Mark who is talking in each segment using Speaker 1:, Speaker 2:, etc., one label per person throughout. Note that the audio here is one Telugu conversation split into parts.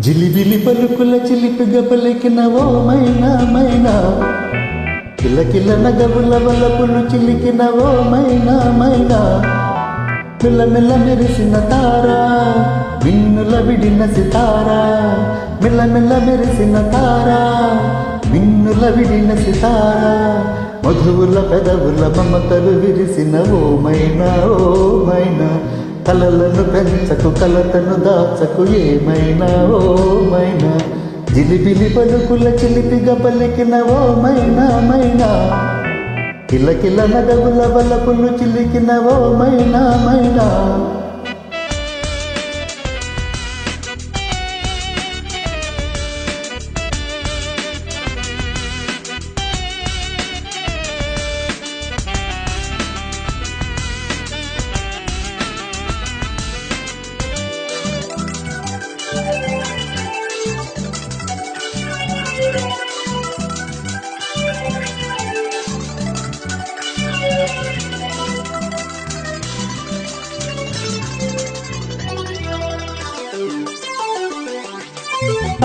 Speaker 1: జిలిబిలి పలుకుల చిలిపిగ పలికిన ఓ మైనా మైనా, కిలకిల నగవుల వలపులు చిలికిన ఓ మైనా మైనా, మిల్లమిల్ల మెరిసిన తారా మిన్నుల విడిన సితారా, మిల్లమిల్ల మెరిసిన తారా మిన్నుల విడిన సితారా, మధువుల పెదవుల మమతలు విరిసిన ఓ మైనా ఓ మైనా, కలలను పెంచకు కలతను దాచకు ఏమైనా ఓ మైనా, జిలిబిలి పలుకుల చిలిపిగా పలికిన ఓ మైనా మైనా, కిలకిల నగవుల వలపులు చిలికిన ఓ మైనా మైనా.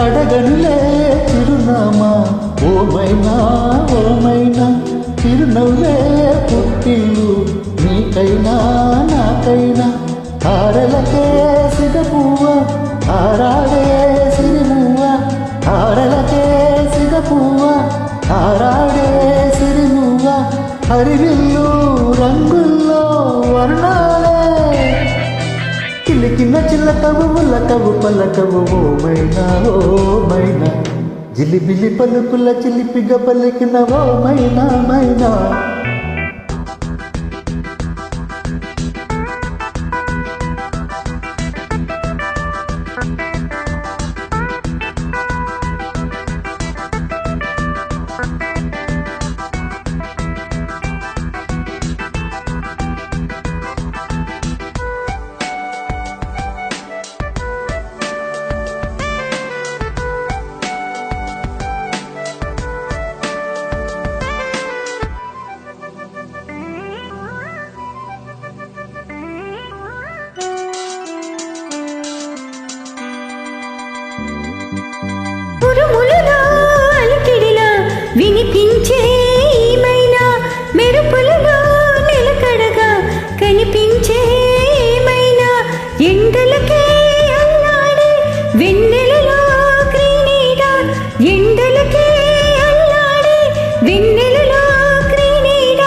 Speaker 1: అడగనులే చిరునామా ఓ మైనా ఓ మైనా, చిరునవ్వులే పుట్టిల్లు నీకైనా నాకైనా, తారలకే సిగపువ్వ తారాడే సిరిమువ్వ, తారలకే సిగపువ్వ తారాడే సిరిమువ్వ, హరివిల్లు రంగుల్లో వర్ణాలే, కిలికిన చిల్లకవు ఉల్లకవు పలకవు ఓ మైనా ఓ మైనా, జిలిబిలి పలుకుల చిలిపిగా పలికిన ఓ మైనా మైనా.
Speaker 2: వినిపించే మైనా, మెరుపులలో నిలకడగా కనిపించే మైనా, ఎండలకే అల్లాడే వెన్నెలలో క్రీనీడ, ఎండలకే అల్లాడే వెన్నెలలో క్రీనీడ,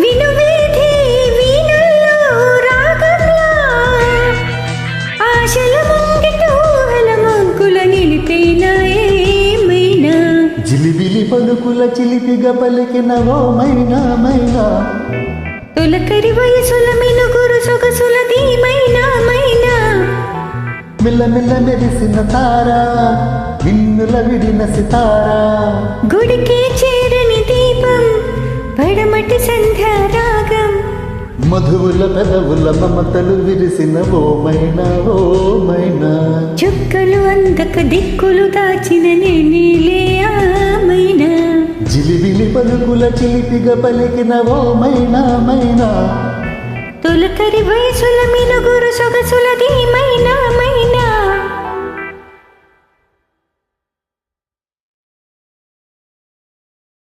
Speaker 2: వినువేధి వీణల్లో రాగంలా, ఆశల ముంగిట ఊహల మంకుల నిలిపేనా ఏమైనా,
Speaker 1: జిలిబిలి పలుకుల చిలిపిగా పలికిన ఓ మైనా మైనా,
Speaker 2: తొలకరి వయసుల మినుగురు సొగసుల ధీమైనా మైనా,
Speaker 1: మిల్లమిల్ల మెరిసిన తారా మిన్నుల విడిన సితారా,
Speaker 2: గుడికి చేరని దీపం పడమటి సంధ్యారాగం,
Speaker 1: మధువుల పెదవుల మమతలు విరిసిన ఓ మైనా ఓ మైనా,
Speaker 2: చుక్కలు అందక దిక్కులు దాచిన నేనేలే ఆ మైనా,
Speaker 1: జిలిబిలి పలుకుల చిలిపిగా పలికిన ఓ మైనా మైనా,
Speaker 2: తొలకరి వయసుల మినుగురు సొగసుల ధీమైనా మైనా.